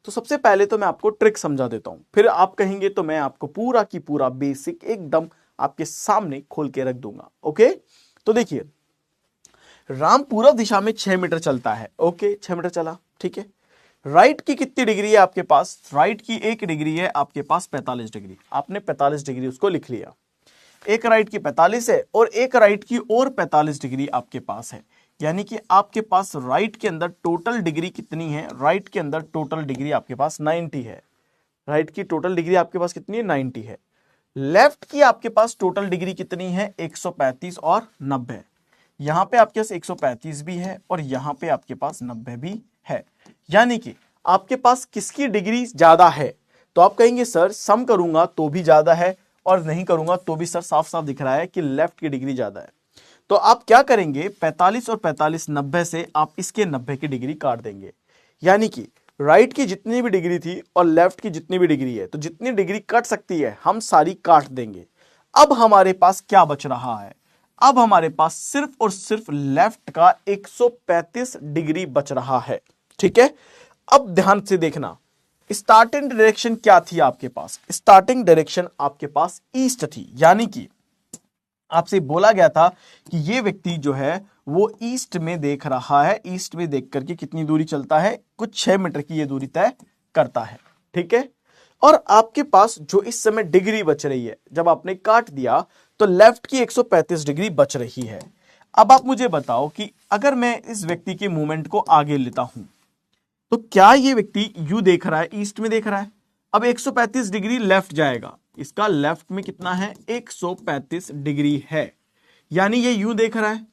तो सबसे पहले तो मैं आपको ट्रिक समझा देता हूं, फिर आप कहेंगे तो मैं आपको पूरा की पूरा बेसिक एकदम आपके सामने खोल के रख दूंगा। ओके, तो देखिए, राम पूर्व दिशा में 6 मीटर चलता है। ओके, 6 मीटर चला, ठीक है। राइट की कितनी डिग्री है आपके पास, राइट की एक डिग्री है आपके पास 45 डिग्री। आपने 45 डिग्री उसको लिख लिया। एक राइट की 45 है और एक राइट की और 45 डिग्री आपके पास है। यानी कि आपके पास राइट के अंदर टोटल डिग्री कितनी है, राइट के अंदर टोटल डिग्री आपके पास 90 है। राइट की टोटल डिग्री आपके पास कितनी है, 90 है। लेफ्ट की आपके पास टोटल डिग्री कितनी है, 135 और 90। यहां पे आपके पास 135 भी है और यहां पे आपके पास 90 भी है। यानी कि आपके पास किसकी डिग्री ज्यादा है। तो आप कहेंगे सर सम करूंगा तो भी ज्यादा है और नहीं करूंगा तो भी सर साफ साफ दिख रहा है कि लेफ्ट की डिग्री ज्यादा है। तो आप क्या करेंगे, 45 और 45 90 से आप इसके 90 की डिग्री काट देंगे। यानी कि राइट की जितनी भी डिग्री थी और लेफ्ट की जितनी भी डिग्री है, तो जितनी डिग्री कट सकती है हम सारी काट देंगे। अब हमारे पास क्या बच रहा है, अब हमारे पास सिर्फ और सिर्फ लेफ्ट का 135 डिग्री बच रहा है। ठीक है, अब ध्यान से देखना, स्टार्टिंग डायरेक्शन क्या थी आपके पास, स्टार्टिंग डायरेक्शन आपके पास ईस्ट थी। यानी कि आपसे बोला गया था कि ये व्यक्ति जो है वो ईस्ट में देख रहा है, ईस्ट में देख करके कितनी दूरी चलता है, कुछ 6 मीटर की ये दूरी तय करता है। ठीक है, और आपके पास जो इस समय डिग्री बच रही है, जब आपने काट दिया तो लेफ्ट की 135 डिग्री बच रही है। अब आप मुझे बताओ कि अगर मैं इस व्यक्ति के मूवमेंट को आगे लेता हूं तो क्या ये व्यक्ति यू देख रहा है, ईस्ट में देख रहा है। अब 135 डिग्री लेफ्ट जाएगा, इसका लेफ्ट में कितना है 135 डिग्री है, यानी ये यूं देख रहा है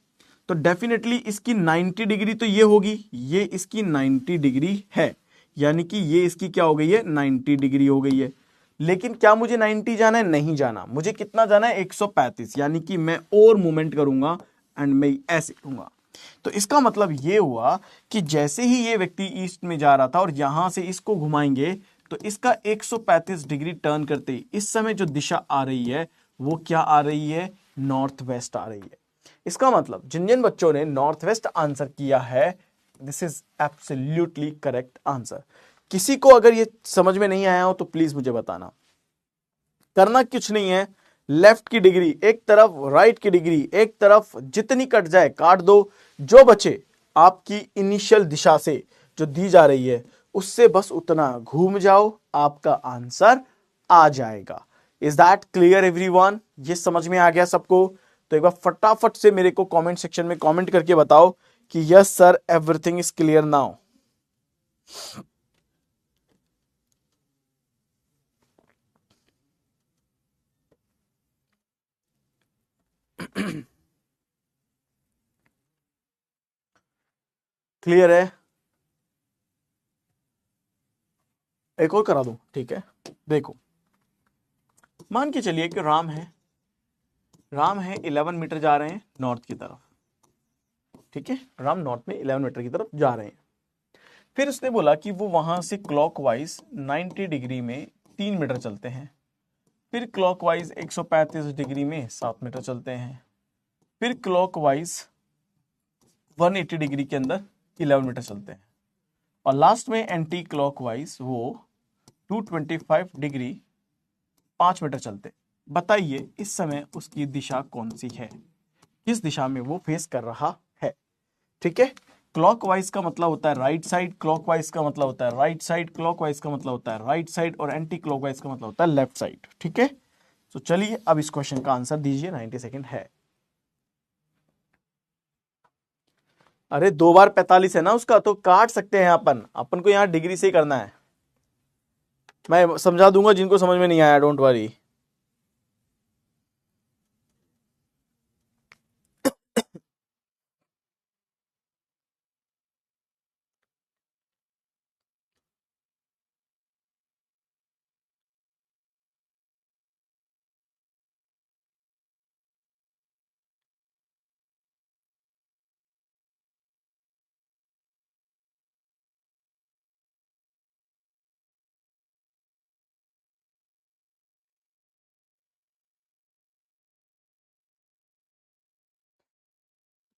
तो डेफिनेटली इसकी 90 डिग्री तो ये होगी, ये इसकी 90 डिग्री है, यानी कि ये इसकी क्या हो गई है 90 डिग्री हो गई है। लेकिन क्या मुझे 90 जाना है, नहीं जाना, मुझे कितना जाना है 135, यानी कि मैं और मूवमेंट करूंगा एंड मैं ऐसे करूंगा। तो इसका मतलब ये हुआ कि जैसे ही ये व्यक्ति ईस्ट में जा रहा था और यहां से इसको घुमाएंगे तो इसका 135 डिग्री टर्न करते ही इस समय जो दिशा आ रही है वो क्या आ रही है, नॉर्थ वेस्ट आ रही है। इसका मतलब जिन जिन बच्चों ने नॉर्थ वेस्ट आंसर किया है, this is absolutely correct answer. किसी को अगर ये समझ में नहीं आया हो तो प्लीज मुझे बताना। करना कुछ नहीं है, लेफ्ट की डिग्री एक तरफ, राइट की डिग्री एक तरफ, जितनी कट जाए काट दो, जो बचे आपकी इनिशियल दिशा से जो दी जा रही है उससे बस उतना घूम जाओ, आपका आंसर आ जाएगा। Is that clear everyone? ये समझ में आ गया सबको? तो एक बार फटाफट से मेरे को कमेंट सेक्शन में कमेंट करके बताओ कि yes sir everything is clear now. Clear है? एक और करा दूं? ठीक है, देखो मान के चलिए कि राम है 11 मीटर जा रहे हैं नॉर्थ की तरफ, ठीक है, राम नॉर्थ में 11 मीटर की तरफ जा रहे हैं। फिर उसने बोला कि वो वहां से क्लॉकवाइज 90 डिग्री में 3 मीटर चलते हैं, फिर क्लॉकवाइज 135 डिग्री में 7 मीटर चलते हैं, फिर क्लॉकवाइज 180 डिग्री के अंदर 11 मीटर चलते हैं, और लास्ट में एंटी क्लॉकवाइज वो 225 डिग्री 5 मीटर चलते। बताइए इस समय उसकी दिशा कौन सी है, किस दिशा में वो फेस कर रहा है? ठीक है, क्लॉकवाइज का मतलब होता है राइट साइड, क्लॉकवाइज का मतलब होता है राइट साइड, क्लॉकवाइज का मतलब होता है राइट साइड, और एंटी क्लॉकवाइज का मतलब होता है लेफ्ट साइड। ठीक है, तो चलिए अब इस क्वेश्चन का आंसर दीजिए, 90 सेकेंड है। अरे 2 बार 45 है ना उसका, तो काट सकते हैं अपन को यहाँ डिग्री से ही करना है। मैं समझा दूंगा जिनको समझ में नहीं आया, डोंट वरी।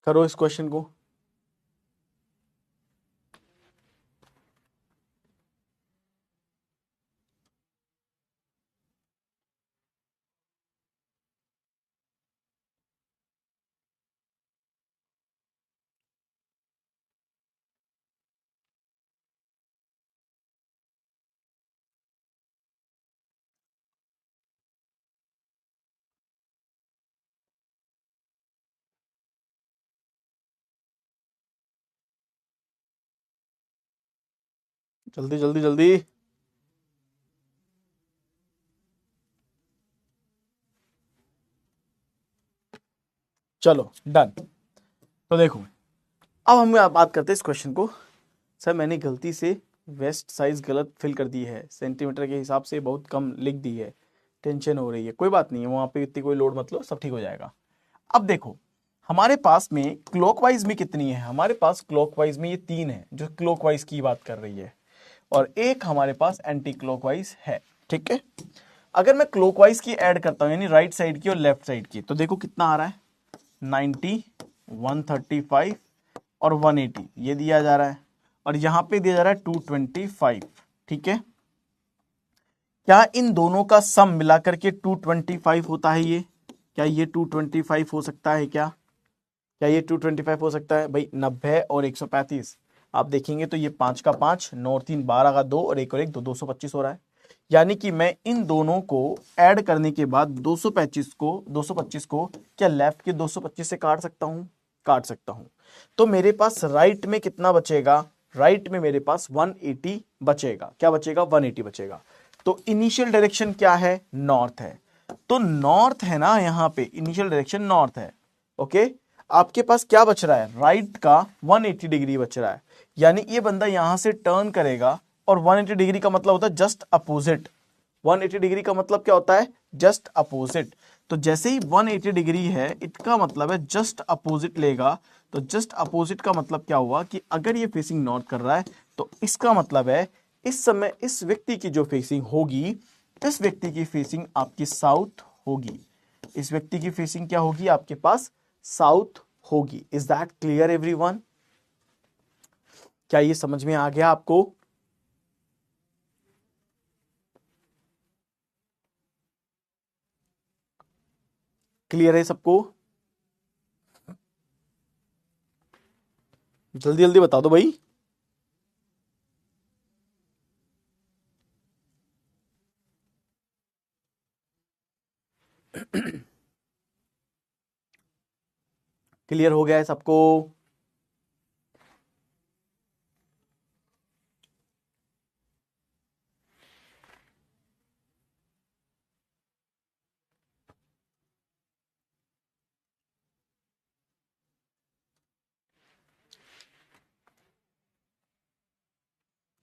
करो इस क्वेश्चन को। जल्दी जल्दी जल्दी। चलो डन। तो देखो अब हम बात करते हैं इस क्वेश्चन को। सर मैंने गलती से वेस्ट साइज गलत फिल कर दी है, सेंटीमीटर के हिसाब से बहुत कम लिख दी है, टेंशन हो रही है। कोई बात नहीं है, वहां पे इतनी कोई लोड मत लो, सब ठीक हो जाएगा। अब देखो हमारे पास में क्लॉकवाइज में कितनी है, हमारे पास क्लॉकवाइज में ये 3 है जो क्लॉकवाइज की बात कर रही है, और एक हमारे पास एंटी क्लॉकवाइज है। ठीक है, अगर मैं क्लॉकवाइज की ऐड करता हूं यानी राइट साइड की और लेफ्ट साइड की, तो देखो कितना आ रहा है 90, 135 और 180 ये दिया जा रहा है, और यहां पे दिया जा रहा है 225। ठीक है, क्या इन दोनों का सम मिलाकर के 225 होता है? ये क्या ये 225 हो सकता है? क्या ये 225 हो सकता है? भाई 90 और 135 आप देखेंगे तो ये 5 का 5, 9 और 3 12 का 2 और 1 और 1 तो 225 हो रहा है। यानी कि मैं इन दोनों को ऐड करने के बाद 225 को क्या लेफ्ट के 225 से काट सकता हूं? काट सकता हूं। तो मेरे पास राइट में कितना बचेगा? राइट में मेरे पास 180 बचेगा। क्या बचेगा? 180 बचेगा। तो इनिशियल डायरेक्शन क्या है, नॉर्थ है, तो नॉर्थ है ना, यहां पे इनिशियल डायरेक्शन नॉर्थ है। ओके, आपके पास क्या बच रहा है, राइट का 180 डिग्री बच रहा है, यानी ये बंदा यहां से टर्न करेगा, और 180 डिग्री का मतलब होता है जस्ट अपोजिट। 180 डिग्री का मतलब क्या होता है, जस्ट अपोजिट। तो जैसे ही 180 डिग्री है, इसका मतलब है जस्ट अपोजिट लेगा। तो जस्ट अपोजिट का मतलब क्या हुआ कि अगर ये फेसिंग नॉर्थ कर रहा है, तो इसका मतलब है इस समय इस व्यक्ति की जो फेसिंग होगी, इस व्यक्ति की फेसिंग आपकी साउथ होगी। इस व्यक्ति की फेसिंग क्या होगी, आपके पास साउथ होगी। Is that clear everyone? क्या ये समझ में आ गया आपको? क्लियर है सबको? जल्दी जल्दी बता दो भाई। क्लियर हो गया है सबको?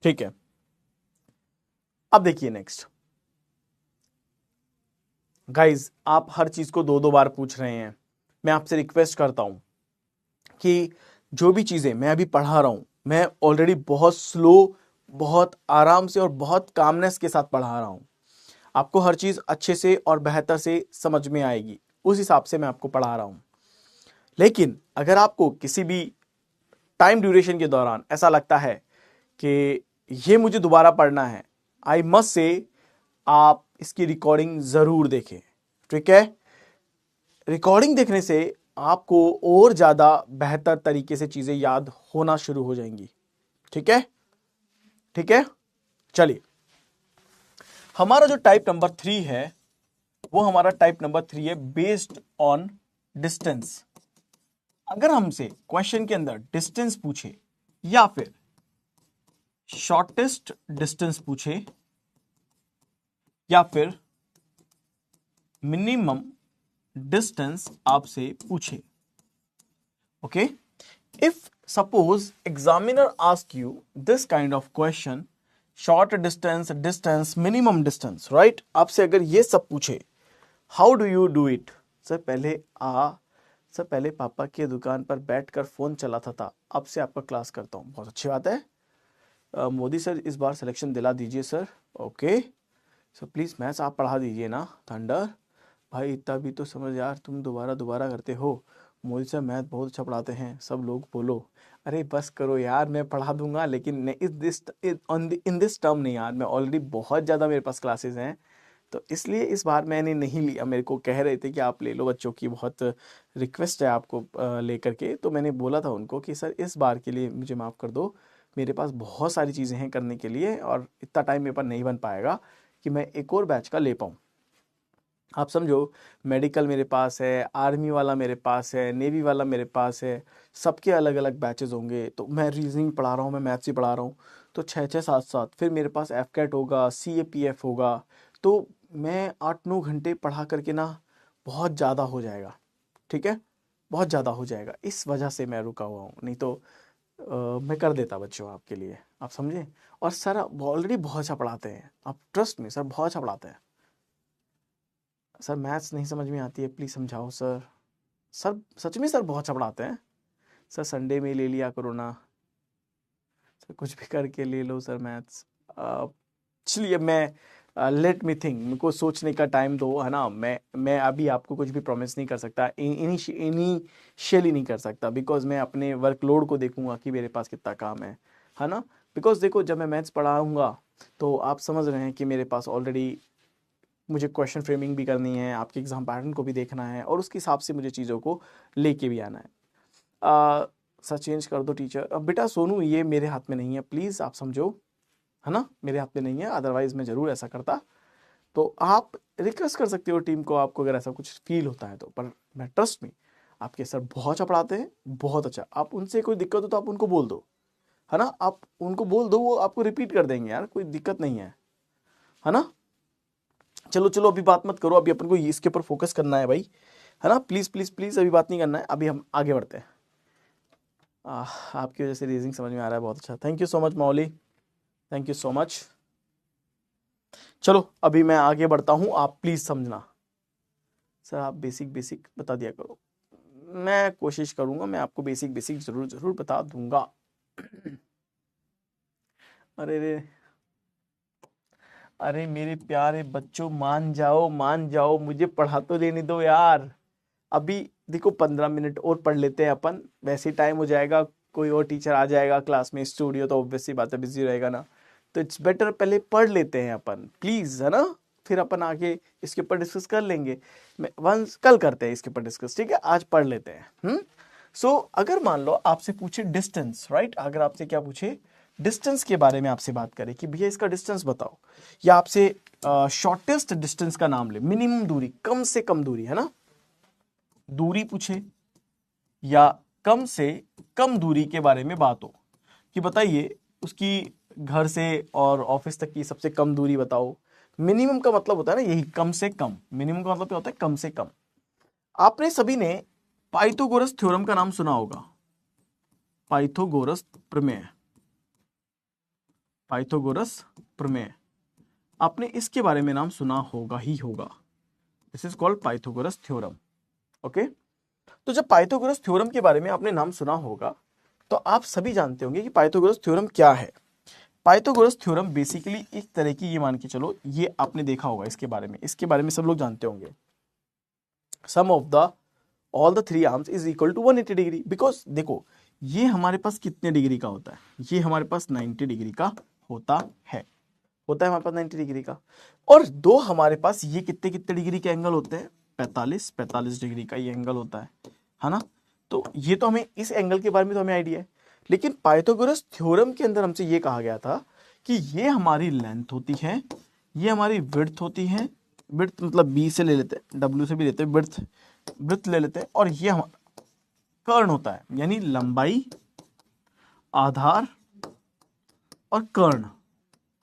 ठीक है, अब देखिए नेक्स्ट। गाइज, आप हर चीज को दो दो बार पूछ रहे हैं। मैं आपसे रिक्वेस्ट करता हूं कि जो भी चीजें मैं अभी पढ़ा रहा हूं, मैं ऑलरेडी बहुत स्लो, बहुत आराम से और बहुत कामनेस के साथ पढ़ा रहा हूं। आपको हर चीज अच्छे से और बेहतर से समझ में आएगी, उस हिसाब से मैं आपको पढ़ा रहा हूं। लेकिन अगर आपको किसी भी टाइम ड्यूरेशन के दौरान ऐसा लगता है कि ये मुझे दोबारा पढ़ना है, आई मस्ट से आप इसकी रिकॉर्डिंग जरूर देखें। ठीक है, रिकॉर्डिंग देखने से आपको और ज्यादा बेहतर तरीके से चीजें याद होना शुरू हो जाएंगी। ठीक है, ठीक है, चलिए। हमारा जो टाइप नंबर 3 है, वो हमारा टाइप नंबर 3 है बेस्ड ऑन डिस्टेंस। अगर हमसे क्वेश्चन के अंदर डिस्टेंस पूछे, या फिर शॉर्टेस्ट डिस्टेंस पूछे, या फिर मिनिमम डिस्टेंस आपसे पूछे, okay, if suppose examiner ask you this kind of question, short distance, distance, minimum distance, right, आपसे अगर ये सब पूछे, how do you do it? Sir पहले पापा की दुकान पर बैठकर फोन चलाता था, अब से आपका क्लास करता हूँ। बहुत अच्छी बात है। मोदी सर इस बार सिलेक्शन दिला दीजिए sir. Okay sir, please maths आप पढ़ा दीजिए ना। थंडर भाई, इतना भी तो समझ यार, तुम दोबारा दोबारा करते हो। मोदी सर मैथ बहुत अच्छा पढ़ाते हैं, सब लोग बोलो। अरे बस करो यार, मैं पढ़ा दूंगा, लेकिन इन दिस टर्म नहीं यार, मैं ऑलरेडी बहुत ज़्यादा मेरे पास क्लासेस हैं, तो इसलिए इस बार मैंने नहीं लिया। मेरे को कह रहे थे कि आप ले लो, बच्चों की बहुत रिक्वेस्ट है आपको लेकर के, तो मैंने बोला था उनको कि सर इस बार के लिए मुझे माफ़ कर दो, मेरे पास बहुत सारी चीज़ें हैं करने के लिए, और इतना टाइम मेरे पास नहीं बन पाएगा कि मैं एक और बैच का ले पाऊँ। आप समझो, मेडिकल मेरे पास है, आर्मी वाला मेरे पास है, नेवी वाला मेरे पास है, सबके अलग अलग बैचेस होंगे। तो मैं रीजनिंग पढ़ा रहा हूँ, मैं मैथ्स ही पढ़ा रहा हूँ, तो छः छः सात सात, फिर मेरे पास एफ कैट होगा, CAPF होगा, तो मैं 8-9 घंटे पढ़ा करके ना बहुत ज़्यादा हो जाएगा। ठीक है, बहुत ज़्यादा हो जाएगा, इस वजह से मैं रुका हुआ हूँ, नहीं तो मैं कर देता बच्चों आपके लिए, आप समझे। और सर ऑलरेडी बहुत अच्छा पढ़ाते हैं, आप ट्रस्ट में, सर बहुत अच्छा पढ़ाते हैं। सर मैथ्स नहीं समझ में आती है, प्लीज़ समझाओ सर। सर सच में सर बहुत अच्छा पढ़ाते हैं। सर संडे में ले लिया करो ना सर, कुछ भी करके ले लो सर मैथ्स। चलिए, मैं लेट मी थिंक, मेरे को सोचने का टाइम दो, है ना। मैं अभी आपको कुछ भी प्रॉमिस नहीं कर सकता, इनिशियली नहीं कर सकता, बिकॉज मैं अपने वर्कलोड को देखूंगा कि मेरे पास कितना काम है ना। बिकॉज देखो, जब मैं मैथ्स पढ़ाऊंगा तो आप समझ रहे हैं कि मेरे पास ऑलरेडी मुझे क्वेश्चन फ्रेमिंग भी करनी है, आपके एग्जाम पैटर्न को भी देखना है, और उसके हिसाब से मुझे चीज़ों को लेके भी आना है। सर चेंज कर दो टीचर। अब बेटा सोनू, ये मेरे हाथ में नहीं है, प्लीज़ आप समझो, है ना, मेरे हाथ में नहीं है, अदरवाइज मैं ज़रूर ऐसा करता। तो आप रिक्वेस्ट कर सकते हो टीम को, आपको अगर ऐसा कुछ फील होता है तो। पर मैं ट्रस्ट में, आपके सर बहुत अच्छा पढ़ाते हैं, बहुत अच्छा। आप उनसे कोई दिक्कत हो तो आप उनको बोल दो, है ना, आप उनको बोल दो, वो आपको रिपीट कर देंगे यार, कोई दिक्कत नहीं है। है ना। चलो चलो अभी बात मत करो, अभी अपन को इसके ऊपर फोकस करना है भाई, है ना। प्लीज प्लीज प्लीज अभी बात नहीं करना है, अभी हम आगे बढ़ते हैं। आपकी वजह से रीजनिंग समझ में आ रहा है, बहुत अच्छा, thank you so much Molly, thank you so much. चलो अभी मैं आगे बढ़ता हूं, आप प्लीज समझना। सर आप बेसिक बेसिक बता दिया करो, मैं कोशिश करूंगा, मैं आपको बेसिक बेसिक जरूर जरूर बता दूंगा। अरे रे, अरे मेरे प्यारे बच्चों मान जाओ, मुझे पढ़ा तो लेने दो यार। अभी देखो 15 मिनट और पढ़ लेते हैं अपन, वैसे टाइम हो जाएगा, कोई और टीचर आ जाएगा क्लास में, स्टूडियो तो ऑब्वियसली बात है बिजी रहेगा ना, तो इट्स बेटर पहले पढ़ लेते हैं अपन प्लीज, है ना। फिर अपन आगे इसके ऊपर डिस्कस कर लेंगे, मैं वंस कल करते हैं इसके ऊपर डिस्कस, ठीक है, आज पढ़ लेते हैं। सो अगर मान लो आपसे पूछे डिस्टेंस, राइट, अगर आपसे क्या पूछे, डिस्टेंस के बारे में आपसे बात करें कि भैया इसका डिस्टेंस बताओ, या आपसे शॉर्टेस्ट डिस्टेंस का नाम ले, मिनिमम दूरी, कम से कम दूरी, है ना, दूरी पूछे, या कम से कम दूरी के बारे में बात हो कि बताइए उसकी घर से और ऑफिस तक की सबसे कम दूरी बताओ। मिनिमम का मतलब होता है ना यही, कम से कम, मिनिमम का मतलब क्या होता है, कम से कम। आपने सभी ने पाइथागोरस थ्योरम का नाम सुना होगा, पाइथागोरस प्रमेय, पाइथागोरस प्रमेय, आपने इसके बारे में नाम सुना होगा ही होगा, this is called Pythagoras theorem. Okay, तो जब पाइथागोरस थ्योरम के बारे में आपने नाम सुना होगा तो आप सभी जानते होंगे कि पाइथागोरस थ्योरम क्या है। पाइथागोरस थ्योरम बेसिकली एक तरह की, ये मान के चलो, ये आपने देखा होगा इसके बारे में सब लोग जानते होंगे, sum of the all the three arms is equal to 180 degree. Because देखो ये हमारे पास कितने डिग्री का होता है, ये हमारे पास 90 डिग्री का होता है हमारे पास 90 डिग्री का, और दो हमारे पास ये कितने कितने डिग्री के एंगल होते हैं, 45 डिग्री का ये एंगल होता है ना। तो ये तो हमें इस एंगल के बारे में तो हमें आइडिया है, लेकिन पाइथागोरस थ्योरम के अंदर हमसे ये कहा गया था कि ये हमारी लेंथ होती है, ये हमारी विड्थ होती है, विड्थ मतलब बी से ले लेते हैं, डब्ल्यू से भी लेते हैं, विड्थ ले लेते हैं, और ये हमारा कर्ण होता है, यानी लंबाई, आधार और कर्ण,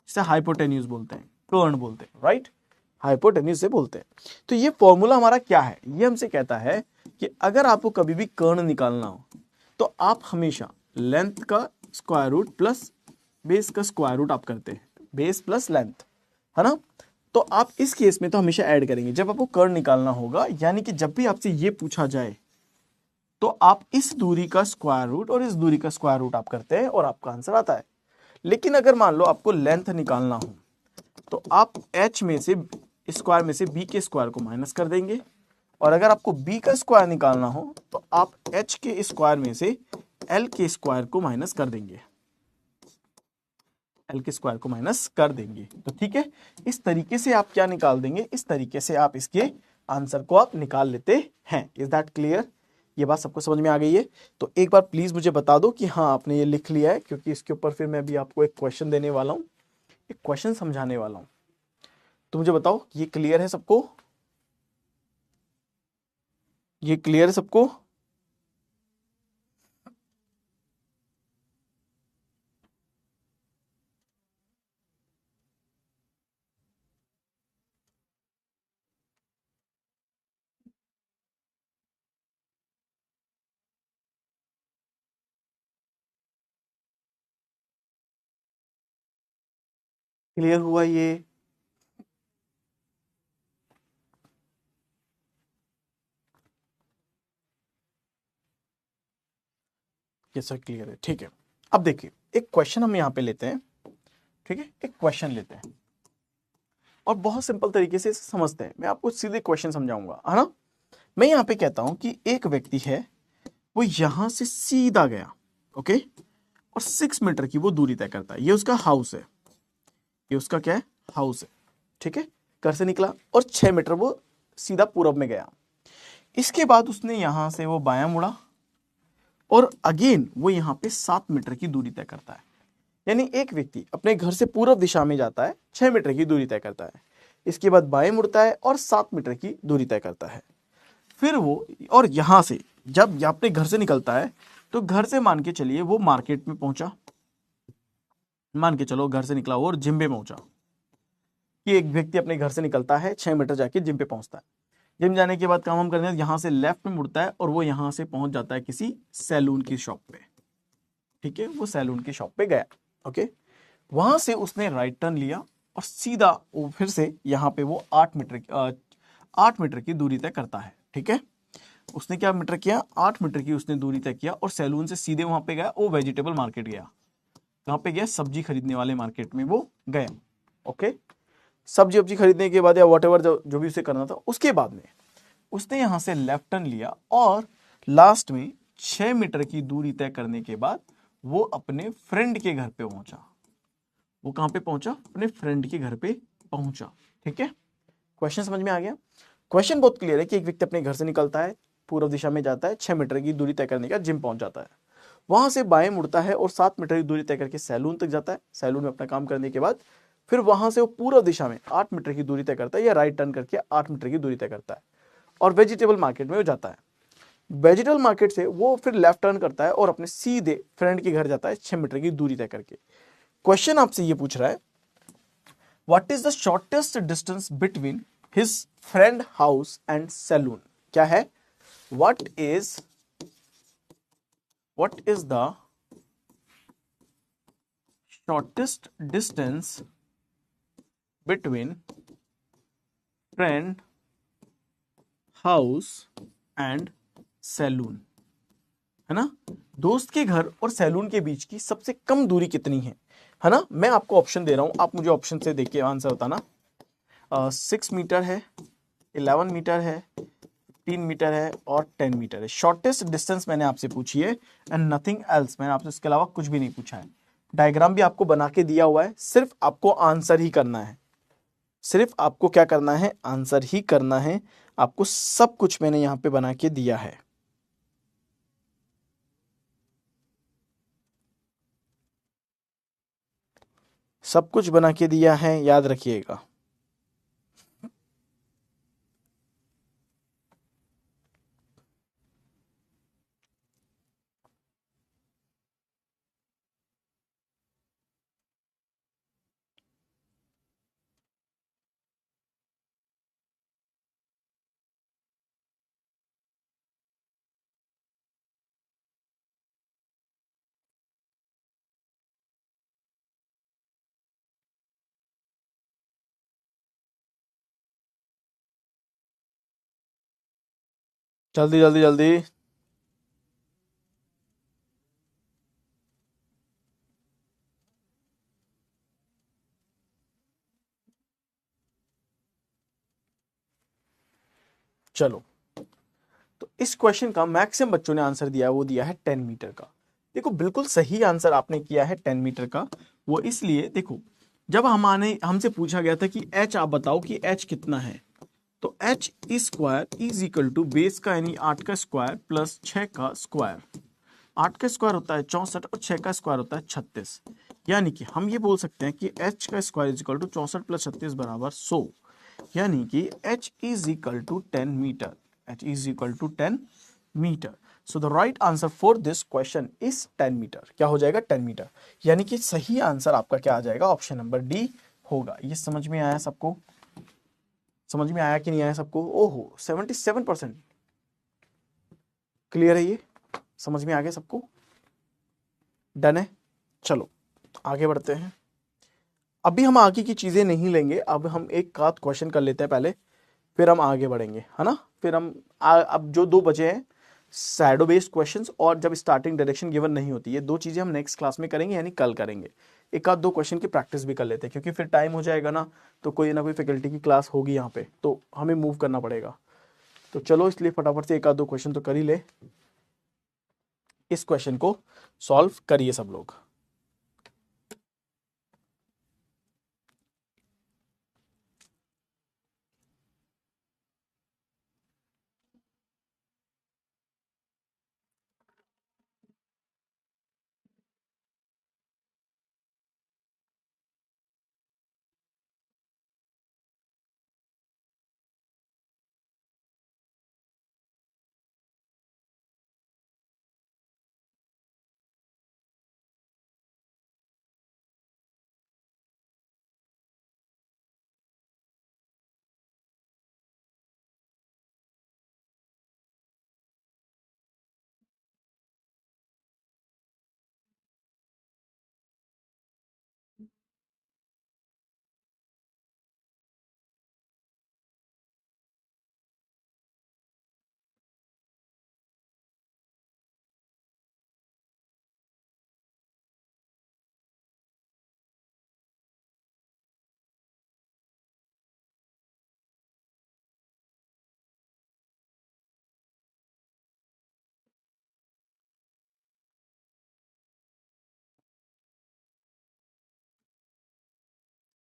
इसे हाइपोटेन्यूज बोलते हैं, कर्ण बोलते हैं, राइट, हाइपोटेन्यूज से बोलते हैं। तो ये फॉर्मूला हमारा क्या है, ये हमसे कहता है कि अगर आपको कभी भी कर्ण निकालना हो तो आप हमेशा लेंथ का स्क्वायर रूट प्लस बेस का स्क्वायर रूट आप करते हैं, बेस प्लस लेंथ, है ना। तो आप इस केस में तो हमेशा ऐड करेंगे जब आपको कर्ण निकालना होगा, यानी कि जब भी आपसे ये पूछा जाए तो आप इस दूरी का स्क्वायर रूट और इस दूरी का स्क्वायर रूट आप करते हैं और आपका आंसर आता है। लेकिन अगर मान लो आपको लेंथ निकालना हो तो आप h में से स्क्वायर में से b के स्क्वायर को माइनस कर देंगे, और अगर आपको b का स्क्वायर निकालना हो तो आप h के स्क्वायर में से l के स्क्वायर को माइनस कर देंगे, l के स्क्वायर को माइनस कर देंगे। तो ठीक है, इस तरीके से आप क्या निकाल देंगे, इस तरीके से आप इसके आंसर को आप निकाल लेते हैं। इज दैट क्लियर, ये बात सबको समझ में आ गई है। तो एक बार प्लीज मुझे बता दो कि हाँ आपने ये लिख लिया है, क्योंकि इसके ऊपर फिर मैं भी आपको एक क्वेश्चन देने वाला हूं, एक क्वेश्चन समझाने वाला हूं। तो मुझे बताओ ये क्लियर है सबको, ये क्लियर है सबको? क्लियर हुआ ये? ये सब क्लियर है, ठीक है। अब देखिए एक क्वेश्चन हम यहाँ पे लेते हैं, ठीक है, एक क्वेश्चन लेते हैं और बहुत सिंपल तरीके से इसे समझते हैं। मैं आपको सीधे क्वेश्चन समझाऊंगा, है ना। मैं यहाँ पे कहता हूं कि एक व्यक्ति है, वो यहां से सीधा गया, ओके, और 6 मीटर की वो दूरी तय करता है, ये उसका हाउस है, ये उसका क्या है, हाउस है, ठीक है। घर से निकला और 6 मीटर वो सीधा पूरब में गया, इसके बाद उसने यहां से वो बायां मुड़ा और अगेन वो यहां पे 7 मीटर की दूरी तय करता है। यानी एक व्यक्ति अपने घर से पूर्व दिशा में जाता है, 6 मीटर की दूरी तय करता है, इसके बाद बाएं मुड़ता है और 7 मीटर की दूरी तय करता है। फिर वो, और यहां से जब अपने घर से निकलता है तो घर से मान के चलिए वो मार्केट में पहुंचा, मान के चलो घर से निकला और जिम्बे पहुंचा, कि एक व्यक्ति अपने घर से निकलता है, 6 मीटर जाके जिम पे पहुंचता है। जिम जाने के बाद काम हम करने यहाँ से लेफ्ट में मुड़ता है और वो यहाँ से पहुंच जाता है किसी सैलून की शॉप पे। ठीक है, वो सैलून की शॉप पे गया। ओके, वहां से उसने राइट टर्न लिया और सीधा वो फिर से यहाँ पे वो 8 मीटर की दूरी तय करता है। ठीक है, उसने क्या मीटर किया, 8 मीटर की उसने दूरी तय किया और सैलून से सीधे वहां पे गया, वो वेजिटेबल मार्केट गया। कहाँ पे गया, सब्जी खरीदने वाले मार्केट में वो गया। ओके, सब्जी वब्जी खरीदने के बाद या वॉटेवर जो भी उसे करना था, उसके बाद में उसने यहां से लेफ्ट टर्न लिया और लास्ट में 6 मीटर की दूरी तय करने के बाद वो अपने फ्रेंड के घर पे पहुंचा। वो कहां पे पहुंचा, अपने फ्रेंड के घर पे पहुंचा। ठीक है, क्वेश्चन समझ में आ गया। क्वेश्चन बहुत क्लियर है कि एक व्यक्ति अपने घर से निकलता है, पूर्व दिशा में जाता है, 6 मीटर की दूरी तय करने का जिम पहुंच जाता है, वहां से बाएं मुड़ता है और 7 मीटर की दूरी तय करके सैलून तक जाता है। सैलून में अपना काम करने के बाद फिर वहां से वो पूर्व दिशा में 8 मीटर की दूरी तय करता है या राइट टर्न करके 8 मीटर की दूरी तय करता है और वेजिटेबल मार्केट में वो जाता है। वेजिटेबल मार्केट से वो फिर लेफ्ट टर्न करता है और अपने सीधे फ्रेंड के घर जाता है 6 मीटर की दूरी तय करके। क्वेश्चन आपसे ये पूछ रहा है, what is the shortest distance between his friend house and saloon. क्या है, what is the shortest distance between friend house and saloon, है ना। दोस्त के घर और सैलून के बीच की सबसे कम दूरी कितनी है ना। मैं आपको ऑप्शन दे रहा हूं, आप मुझे ऑप्शन से देख के आंसर बताना। 6 मीटर है, 11 मीटर है, 3 मीटर है और 10 मीटर है। शॉर्टेस्ट डिस्टेंस मैंने आपसे पूछी है एंड नथिंग एल्स, मैंने आपसे इसके अलावा कुछ भी नहीं पूछा है। डायग्राम भी आपको बना के दिया हुआ है, सिर्फ आपको आंसर ही करना है। सिर्फ आपको क्या करना है, आंसर ही करना है। आपको सब कुछ मैंने यहां पे बना के दिया है। सब कुछ बना के दिया है, याद रखिएगा। जल्दी जल्दी जल्दी। चलो, तो इस क्वेश्चन का मैक्सिमम बच्चों ने आंसर दिया है, वो दिया है 10 मीटर का। देखो, बिल्कुल सही आंसर आपने किया है 10 मीटर का। वो इसलिए, देखो, जब हमसे पूछा गया था कि एच आप बताओ कि एच कितना है, तो H square is equal to base का यानी 8 का स्क्वायर प्लस 6 का स्क्वायर। 8 का स्क्वायर होता है 64 और 6 का स्क्वायर होता है 36। यानी कि हम ये बोल सकते हैं कि एच का square is equal to 64 plus 36 बराबर 100। यानी कि h is equal to 10 metre. h is equal to 10 metre. So the right answer for this question is 10 metre. क्या हो जाएगा, 10 मीटर। यानी कि सही आंसर आपका क्या आ जाएगा, ऑप्शन नंबर डी होगा। ये समझ में आया सबको, समझ में आया कि नहीं आया सबको। ओहो, 77% क्लियर है, ये समझ में आ गया सबको, डन है। चलो आगे बढ़ते हैं। अभी हम आगे की चीजें नहीं लेंगे, अब हम एक आध क्वेश्चन कर लेते हैं पहले, फिर हम आगे बढ़ेंगे, है ना। फिर हम अब जो 2 बचे हैं शैडो बेस्ड क्वेश्चंस और जब स्टार्टिंग डायरेक्शन गिवन नहीं होती, ये 2 चीजें हम नेक्स्ट क्लास में करेंगे, यानी कल करेंगे। एक आध 2 क्वेश्चन की प्रैक्टिस भी कर लेते हैं, क्योंकि फिर टाइम हो जाएगा ना, तो कोई ना कोई फैकल्टी की क्लास होगी यहाँ पे, तो हमें मूव करना पड़ेगा। तो चलो, इसलिए फटाफट से एक आध 2 क्वेश्चन तो कर ही ले। इस क्वेश्चन को सॉल्व करिए सब लोग।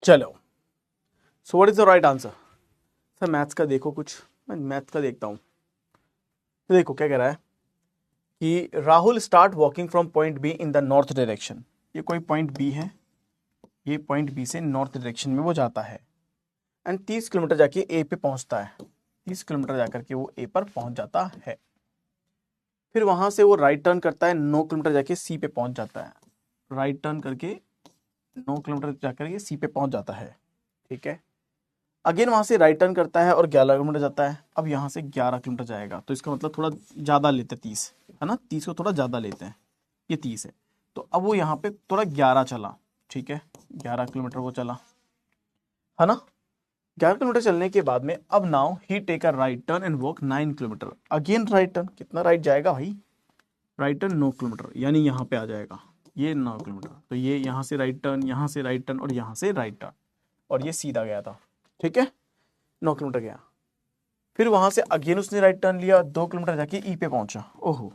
चलो, so what is the right answer? Sir maths का देखो कुछ, मैं मैथ्स का देखता हूं। तो देखो क्या कह रहा है कि Rahul start walking from point be in the north direction. ये कोई पॉइंट बी है, ये पॉइंट बी से नॉर्थ डायरेक्शन में वो जाता है एंड 30 किलोमीटर जाके ए पे पहुंचता है। 30 किलोमीटर जाकर के वो ए पर पहुंच जाता है। फिर वहां से वो राइट टर्न करता है, 9 किलोमीटर जाके सी पे पहुंच जाता है। राइट टर्न करके 9 किलोमीटर जाकर के सी पे पहुंच जाता है। ठीक है, अगेन वहां से राइट टर्न करता है और 11 किलोमीटर जाता है। अब यहाँ से 11 किलोमीटर जाएगा, तो इसका मतलब थोड़ा ज़्यादा लेते हैं 30, है ना, 30 को थोड़ा ज़्यादा लेते हैं, ये 30 है। तो अब वो यहाँ पे थोड़ा 11 चला, ठीक है, 11 किलोमीटर वो चला, है ना। 11 किलोमीटर चलने के बाद में अब now he take a right turn and walk 9 kilometre. Again right turn, कितना राइट जाएगा भाई? राइट टर्न 9 किलोमीटर, यानी यहाँ पे आ जाएगा ये 9 किलोमीटर। तो ये यहाँ से राइट टर्न, यहाँ से राइट टर्न और यहाँ से राइट टर्न, और ये सीधा गया था। ठीक है, 9 किलोमीटर गया। फिर वहां से अगेन उसने राइट टर्न लिया, 2 किलोमीटर जाके ई पे पहुंचा। ओहो,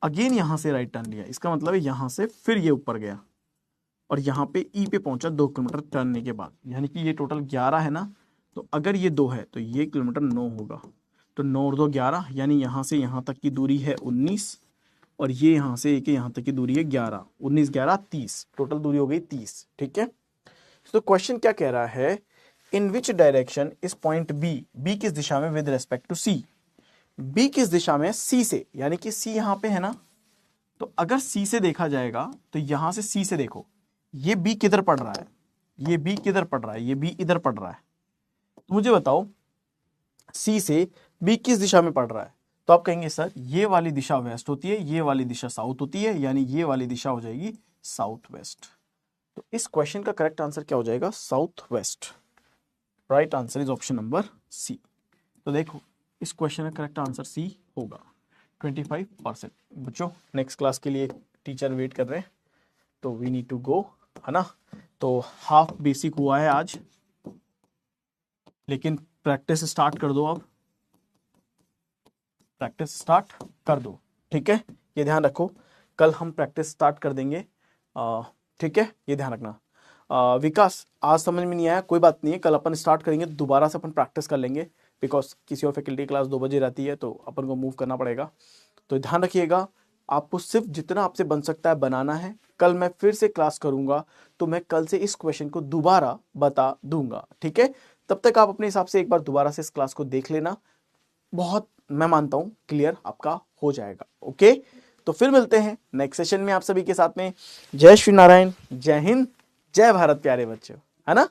अगेन यहाँ से राइट टर्न लिया, इसका मतलब है यहाँ से फिर ये ऊपर गया और यहाँ पे ई पे पहुंचा 2 किलोमीटर टर्नने के बाद, यानी कि ये टोटल 11 है ना। तो अगर ये 2 है तो ये किलोमीटर 9 होगा। तो 9 और 2 11, यानी यहाँ से यहाँ तक की दूरी है 19 और ये यहाँ से एक यहाँ तक की दूरी है 11। 19 11 30, टोटल दूरी हो गई 30। ठीक है, तो क्वेश्चन क्या कह रहा है, in which direction is point B, B किस दिशा में with respect to C, B किस दिशा में सी से, यानी कि सी यहाँ पे है ना। तो अगर सी से देखा जाएगा तो यहां से सी से देखो, ये बी किधर पड़ रहा है, ये बी किधर पड़ रहा है, ये बी इधर पड़ रहा है। तो मुझे बताओ सी से बी किस दिशा में पड़ रहा है? तो आप कहेंगे सर ये वाली दिशा वेस्ट होती है, ये वाली दिशा साउथ होती है, यानी ये वाली दिशा हो जाएगी साउथ वेस्ट। तो इस क्वेश्चन का करेक्ट आंसर क्या हो जाएगा? South west. Right answer is option number C. तो देखो इस क्वेश्चन का करेक्ट आंसर सी होगा 25%। बच्चों नेक्स्ट क्लास के लिए टीचर वेट कर रहे हैं, तो वी नीड टू गो, है ना। तो हाफ बेसिक हुआ है आज, लेकिन प्रैक्टिस स्टार्ट कर दो, अब प्रैक्टिस स्टार्ट कर दो। ठीक है, ये ध्यान रखो, कल हम प्रैक्टिस स्टार्ट कर देंगे। ठीक है, ये ध्यान रखना। विकास आज समझ में नहीं आया, कोई बात नहीं है, कल अपन स्टार्ट करेंगे, दोबारा से अपन प्रैक्टिस कर लेंगे, बिकॉज किसी और फैकल्टी क्लास 2 बजे रहती है, तो अपन को मूव करना पड़ेगा। तो ध्यान रखिएगा, आपको सिर्फ जितना आपसे बन सकता है बनाना है। कल मैं फिर से क्लास करूंगा, तो मैं कल से इस क्वेश्चन को दोबारा बता दूंगा। ठीक है, तब तक आप अपने हिसाब से एक बार दोबारा से इस क्लास को देख लेना, बहुत मैं मानता हूं क्लियर आपका हो जाएगा। ओके, तो फिर मिलते हैं नेक्स्ट सेशन में आप सभी के साथ में। जय श्री नारायण, जय हिंद, जय भारत प्यारे बच्चों, है ना।